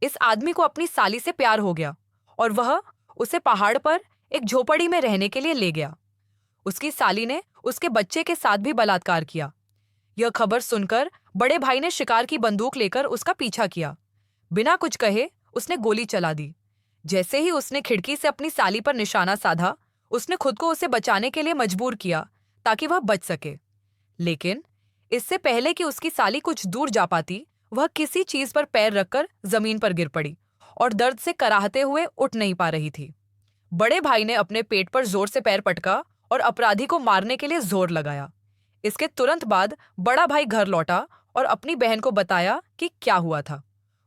इस आदमी को अपनी साली से प्यार हो गया और वह उसे पहाड़ पर एक झोपड़ी में रहने के लिए ले गया। उसकी साली ने उसके बच्चे के साथ भी बलात्कार किया। यह खबर सुनकर बड़े भाई ने शिकार की बंदूक लेकर उसका पीछा किया। बिना कुछ कहे उसने गोली चला दी। जैसे ही उसने खिड़की से अपनी साली पर निशाना साधा, उसने खुद को उसे बचाने के लिए मजबूर किया ताकि वह बच सके। लेकिन इससे पहले कि उसकी साली कुछ दूर जा पाती, वह किसी चीज पर पैर रखकर जमीन पर गिर पड़ी और दर्द से कराहते हुए उठ नहीं पा रही थी। बड़े भाई ने अपने पेट पर जोर से पैर पटका और अपराधी को मारने के लिए जोर लगाया। इसके तुरंत बाद बड़ा भाई घर लौटा और अपनी बहन को बताया कि क्या हुआ था।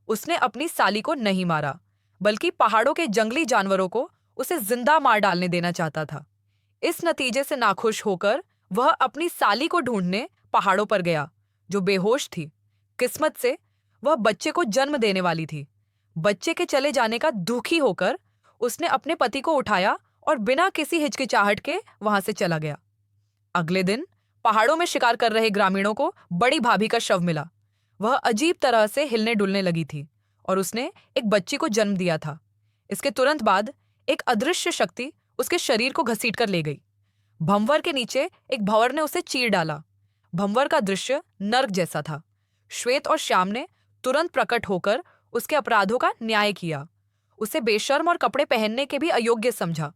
उसने अपनी साली को नहीं मारा, बल्कि पहाड़ों के जंगली जानवरों को उसे जिंदा मार डालने देना चाहता था। इस नतीजे से नाखुश होकर वह अपनी साली को ढूंढने पहाड़ों पर गया, जो बेहोश थी। किस्मत से वह बच्चे को जन्म देने वाली थी। बच्चे के चले जाने का दुखी होकर उसने अपने पति को उठाया और बिना किसी हिचकिचाहट के वहां से चला गया। अगले दिन पहाड़ों में शिकार कर रहे ग्रामीणों को बड़ी भाभी का शव मिला। वह अजीब तरह से हिलने डुलने लगी थी और उसने एक बच्ची को जन्म दिया था। इसके तुरंत बाद एक अदृश्य शक्ति उसके शरीर को घसीट कर ले गई। भंवर के नीचे एक भंवर ने उसे चीर डाला। भंवर का दृश्य नर्क जैसा था। श्वेत और श्याम ने तुरंत प्रकट होकर उसके अपराधों का न्याय किया। उसे बेशर्म और कपड़े पहनने के भी अयोग्य समझा।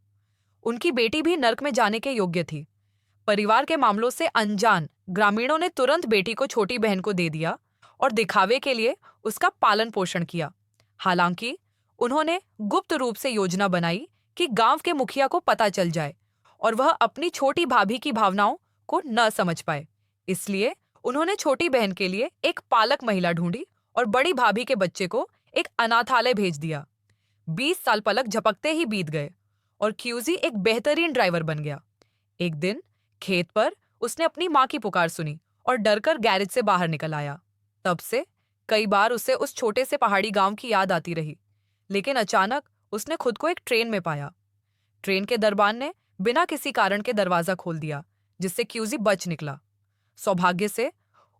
उनकी बेटी भी नर्क में जाने के योग्य थी। परिवार के मामलों से अनजान ग्रामीणों ने तुरंत बेटी को छोटी बहन को दे दिया और दिखावे के लिए उसका पालन पोषण किया। हालांकि उन्होंने गुप्त रूप से योजना बनाई कि गांव के मुखिया को पता चल जाए और वह अपनी छोटी भाभी की भावनाओं को न समझ पाए। इसलिए उन्होंने छोटी बहन के लिए एक पालक महिला ढूंढी और बड़ी भाभी के बच्चे को एक अनाथालय भेज दिया। 20 साल पलक झपकते ही बीत गए और क्यूजी एक बेहतरीन ड्राइवर बन गया। एक दिन खेत पर उसने अपनी माँ की पुकार सुनी और डरकर गैरेज से बाहर निकल आया। तब से कई बार उसे उस छोटे से पहाड़ी गांव की याद आती रही। लेकिन अचानक उसने खुद को एक ट्रेन में पाया। ट्रेन के दरबान ने बिना किसी कारण के दरवाजा खोल दिया, जिससे क्यूजी बच निकला। सौभाग्य से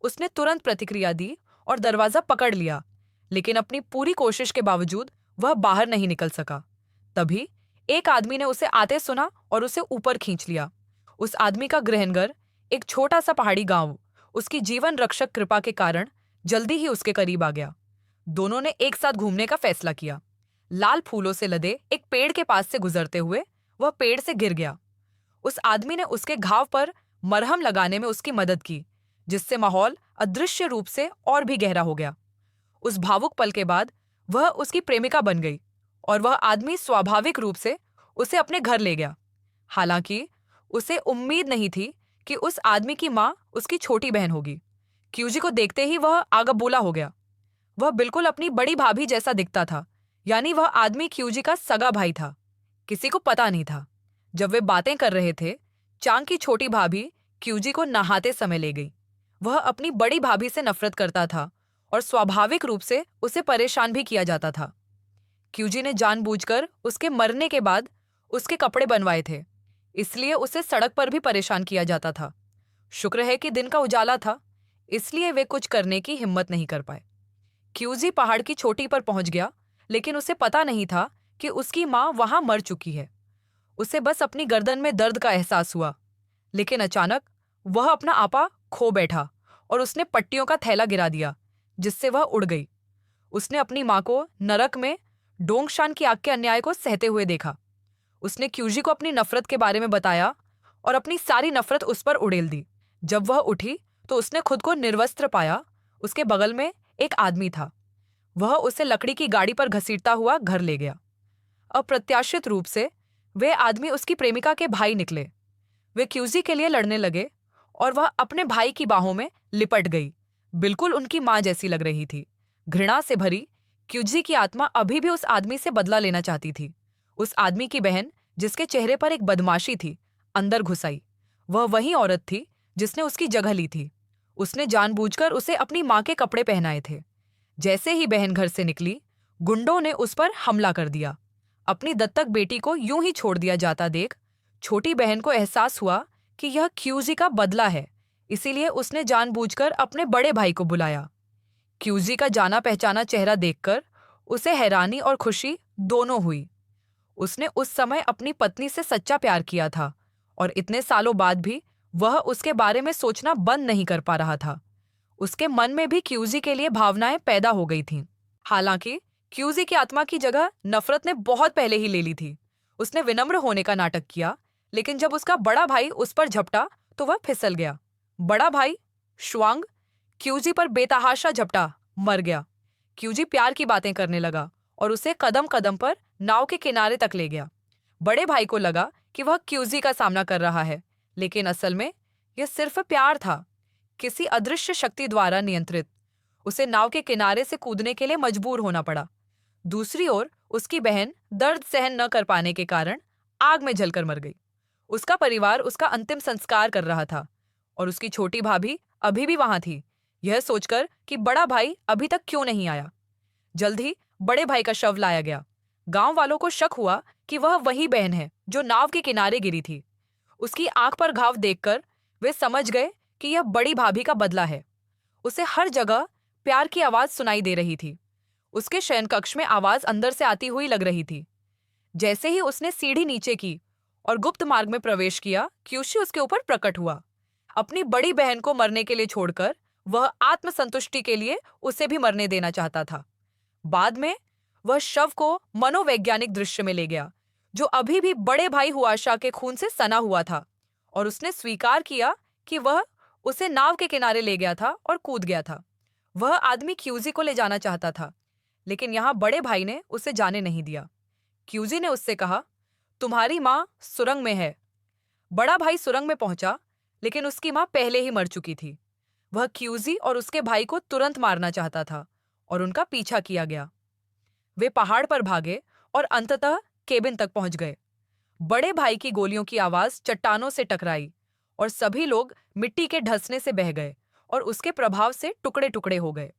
उसने तुरंत प्रतिक्रिया दी और दरवाजा पकड़ लिया, लेकिन अपनी पूरी कोशिश के बावजूद वह बाहर नहीं निकल सका। तभी एक आदमी ने उसे आते सुना और उसे ऊपर खींच लिया। उस आदमी का गृहनगर, एक छोटा सा पहाड़ी गांव, उसकी जीवन रक्षक कृपा के कारण जल्दी ही उसके करीब आ गया। दोनों ने एक साथ घूमने का फैसला किया। लाल फूलों से लदे एक पेड़ के पास से गुजरते हुए वह पेड़ से गिर गया। उस आदमी ने उसके घाव पर मरहम लगाने में उसकी मदद की, जिससे माहौल अदृश्य रूप से और भी गहरा हो गया। उस भावुक पल के बाद वह उसकी प्रेमिका बन गई और वह आदमी स्वाभाविक रूप से उसे अपने घर ले गया। हालांकि उसे उम्मीद नहीं थी कि उस आदमी की माँ उसकी छोटी बहन होगी। क्यूजी को देखते ही वह आगबूला हो गया। वह बिल्कुल अपनी बड़ी भाभी जैसा दिखता था, यानी वह आदमी क्यूजी का सगा भाई था। किसी को पता नहीं था। जब वे बातें कर रहे थे, चांग की छोटी भाभी क्यूजी को नहाते समय ले गई। वह अपनी बड़ी भाभी से नफरत करता था और स्वाभाविक रूप से उसे परेशान भी किया जाता था। क्यूजी ने जानबूझकर उसके मरने के बाद उसके कपड़े बनवाए थे, इसलिए उसे सड़क पर भी परेशान किया जाता था। शुक्र है कि दिन का उजाला था, इसलिए वे कुछ करने की हिम्मत नहीं कर पाए। क्यूजी पहाड़ की चोटी पर पहुंच गया, लेकिन उसे पता नहीं था कि उसकी माँ वहां मर चुकी है। उसे बस अपनी गर्दन में दर्द का एहसास हुआ, लेकिन अचानक वह अपना आपा खो बैठा और उसने पट्टियों का थैला गिरा दिया, जिससे वह उड़ गई। उसने अपनी माँ को नरक में डोंगशान की आग के अन्याय को सहते हुए देखा। उसने क्यूजी को अपनी नफरत के बारे में बताया और अपनी सारी नफरत उस पर उड़ेल दी। जब वह उठी तो उसने खुद को निर्वस्त्र पाया। उसके बगल में एक आदमी था। वह उसे लकड़ी की गाड़ी पर घसीटता हुआ घर ले गया। अप्रत्याशित रूप से वे आदमी उसकी प्रेमिका के भाई निकले। वे क्यूजी के लिए लड़ने लगे और वह अपने भाई की बाहों में लिपट गई। बिल्कुल उनकी माँ जैसी लग रही थी। घृणा से भरी क्यूजी की आत्मा अभी भी उस आदमी से बदला लेना चाहती थी। उस आदमी की बहन, जिसके चेहरे पर एक बदमाशी थी, अंदर घुस आई। वह वही औरत थी जिसने उसकी जगह ली थी। उसने जानबूझकर उसे अपनी माँ के कपड़े पहनाए थे। जैसे ही बहन घर से निकली, गुंडों ने उस पर हमला कर दिया। अपनी दत्तक बेटी को यूं ही छोड़ दिया जाता देख छोटी बहन को एहसास हुआ कि यह क्यूजी का बदला है, इसीलिए उसने जानबूझकर अपने बड़े भाई को बुलाया। क्यूजी का जाना पहचाना चेहरा देखकर उसे हैरानी और खुशी दोनों हुई। उसने उस समय अपनी पत्नी से सच्चा प्यार किया था और इतने सालों बाद भी वह उसके बारे में सोचना बंद नहीं कर पा रहा था। उसके मन में भी क्यूजी के लिए भावनाएं पैदा हो गई थीं। हालांकि क्यूजी की आत्मा की जगह नफरत ने बहुत पहले ही ले ली थी। उसने विनम्र होने का नाटक किया, लेकिन जब उसका बड़ा भाई उस पर झपटा तो वह फिसल गया। बड़ा भाई श्वांग क्यूजी पर बेतहाशा झपटा मर गया। क्यूजी प्यार की बातें करने लगा और उसे कदम कदम पर नाव के किनारे तक ले गया। बड़े भाई को लगा कि वह क्यूजी का सामना कर रहा है, लेकिन असल में यह सिर्फ प्यार था, किसी अदृश्य शक्ति द्वारा नियंत्रित। उसे नाव के किनारे से कूदने के लिए मजबूर होना पड़ा। दूसरी ओर उसकी बहन दर्द सहन न कर पाने के कारण आग में जलकर मर गई। उसका परिवार उसका अंतिम संस्कार कर रहा था और उसकी छोटी भाभी अभी भी वहां थी, यह सोचकर कि बड़ा भाई अभी तक क्यों नहीं आया। जल्द ही बड़े भाई का शव लाया गया। गांव वालों को शक हुआ कि वह वही बहन है जो नाव के किनारे गिरी थी। उसकी आंख पर घाव देखकर वे समझ गए कि यह बड़ी भाभी का बदला है। उसे हर जगह प्यार की आवाज सुनाई दे रही थी। उसके शयन कक्ष में आवाज अंदर से आती हुई लग रही थी। जैसे ही उसने सीढ़ी नीचे की और गुप्त मार्ग में प्रवेश किया, क्यूशी उसके ऊपर प्रकट हुआ। अपनी बड़ी बहन को मरने के लिए छोड़कर वह आत्मसंतुष्टि के लिए उसे भी मरने देना चाहता था। बाद में वह शव को मनोवैज्ञानिक दृश्य में ले गया, जो अभी भी बड़े भाई हुआशा के खून से सना हुआ था, और उसने स्वीकार किया कि वह उसे नाव के किनारे ले गया था और कूद गया था। वह आदमी क्यूजी को ले जाना चाहता था, लेकिन यहाँ बड़े भाई ने उसे जाने नहीं दिया। क्यूजी ने उससे कहा, तुम्हारी माँ सुरंग में है। बड़ा भाई सुरंग में पहुंचा, लेकिन उसकी माँ पहले ही मर चुकी थी। वह क्यूजी और उसके भाई को तुरंत मारना चाहता था और उनका पीछा किया गया। वे पहाड़ पर भागे और अंततः केबिन तक पहुंच गए। बड़े भाई की गोलियों की आवाज चट्टानों से टकराई और सभी लोग मिट्टी के ढसने से बह गए और उसके प्रभाव से टुकड़े टुकड़े हो गए।